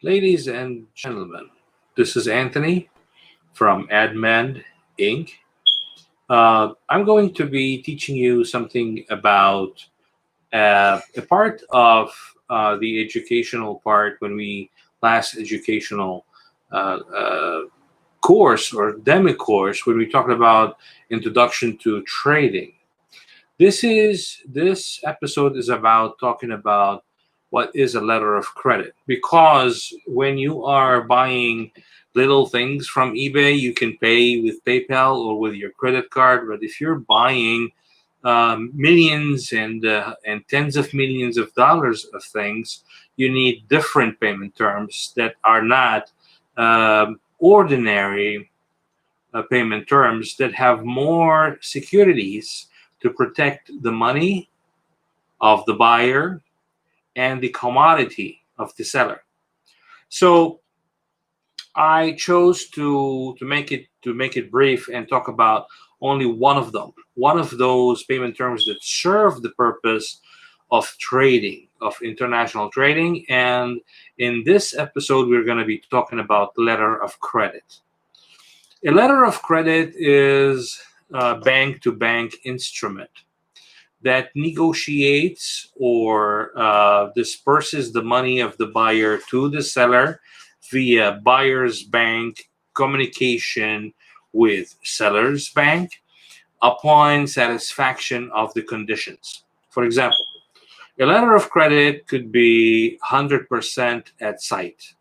Ladies and gentlemen, this is Anthony from AdMend Inc. I'm going to be teaching you something about a part of the educational part when we last educational uh, uh, course or demo course when we talked about introduction to trading. This episode is about talking about what is a letter of credit, because when you are buying little things from eBay, you can pay with PayPal or with your credit card. But if you're buying millions and tens of millions of dollars of things, you need different payment terms that are not ordinary payment terms, that have more securities to protect the money of the buyer and the commodity of the seller. So I chose to make it brief and talk about only one of them, one of those payment terms that serve the purpose of trading, of international trading. And in this episode, we're going to be talking about letter of credit. A letter of credit is a bank to bank instrument that negotiates or disperses the money of the buyer to the seller via buyer's bank communication with seller's bank upon satisfaction of the conditions. For example, a letter of credit could be 100% at sight.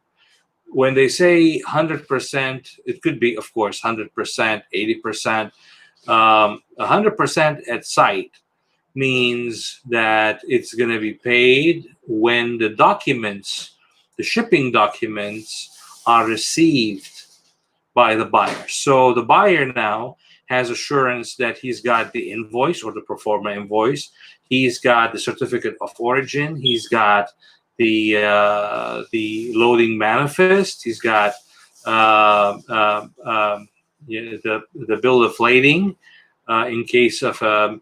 When they say 100%, it could be, of course, 100%, 80%. 100% at sight means that it's going to be paid when the documents, the shipping documents, are received by the buyer. So the buyer now has assurance that he's got the invoice or the pro forma invoice, he's got the certificate of origin, he's got the loading manifest, he's got yeah, the bill of lading in case of a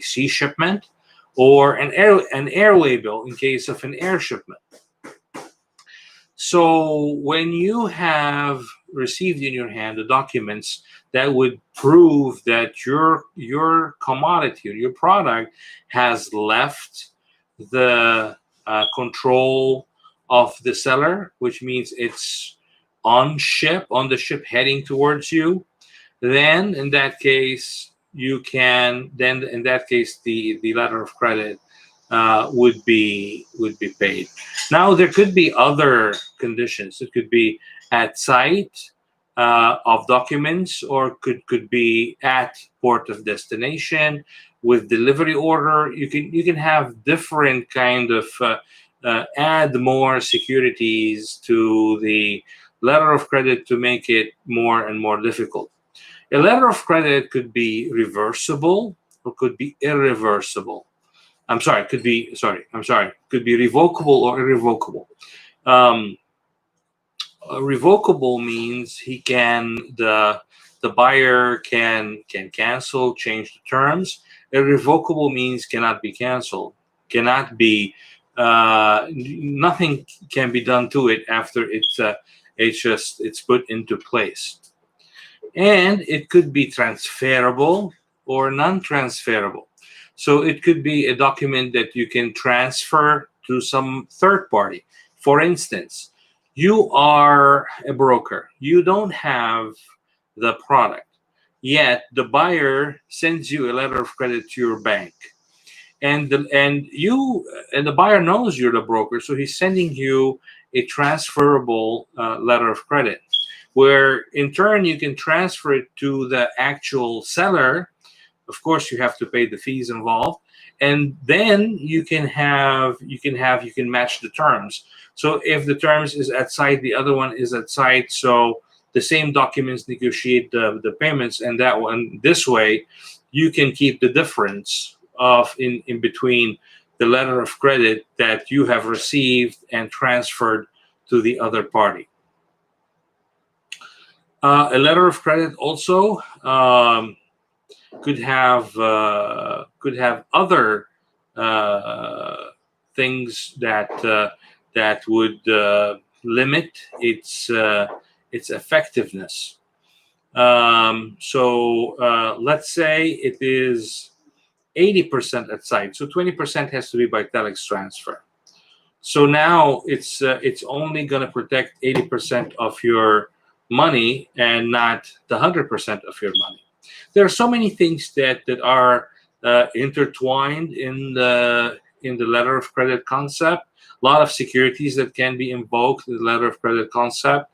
sea shipment, or an airway bill in case of an air shipment. So when you have received in your hand the documents that would prove that your commodity or your product has left the control of the seller, which means it's on the ship heading towards you, then in that case the letter of credit would be paid. Now there could be other conditions. It could be at site of documents, or could be at port of destination with delivery order. You can have different kind of add more securities to the letter of credit to make it more and more difficult. A letter of credit could be reversible or could be irreversible. Could be revocable or irrevocable. Um, Revocable means the buyer can cancel, change the terms. Irrevocable means cannot be canceled, cannot be nothing can be done to it after it's put into place. And it could be transferable or non-transferable. So it could be a document that you can transfer to some third party. For instance, you are a broker, you don't have the product, yet the buyer sends you a letter of credit to your bank, and the buyer knows you're the broker, so he's sending you a transferable letter of credit, where in turn you can transfer it to the actual seller. Of course, you have to pay the fees involved, and then you can match the terms. So if the terms is at site, the other one is at site, so the same documents negotiate the payments, and that one, this way you can keep the difference of in between the letter of credit that you have received and transferred to the other party. A letter of credit also could have other uh, things that would limit its effectiveness. So let's say it is 80% at site, so 20% has to be by telex transfer. So now it's only going to protect 80% of your money and not the 100% of your money. There are so many things that are intertwined in the letter of credit concept. A lot of securities that can be invoked in the letter of credit concept.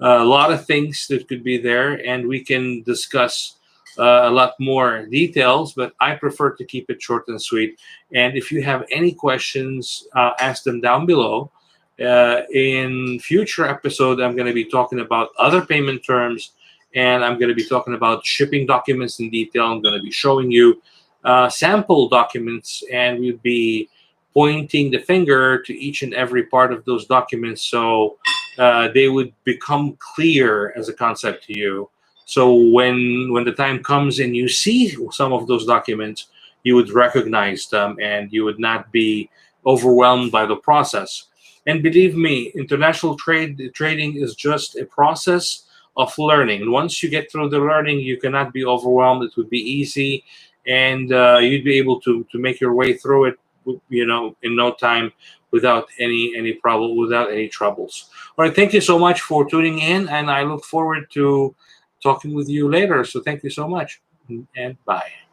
A lot of things that could be there, and we can discuss a lot more details, but I prefer to keep it short and sweet. And if you have any questions, ask them down below. In future episode, I'm going to be talking about other payment terms, and I'm going to be talking about shipping documents in detail. I'm going to be showing you sample documents, and we'll be pointing the finger to each and every part of those documents, so they would become clear as a concept to you. So when the time comes and you see some of those documents, you would recognize them and you would not be overwhelmed by the process. And believe me, international trading is just a process of learning. And once you get through the learning, you cannot be overwhelmed. It would be easy, and you'd be able to make your way through it, in no time, without any problem, without any troubles. All right, thank you so much for tuning in, and I look forward to talking with you later. So thank you so much, and bye.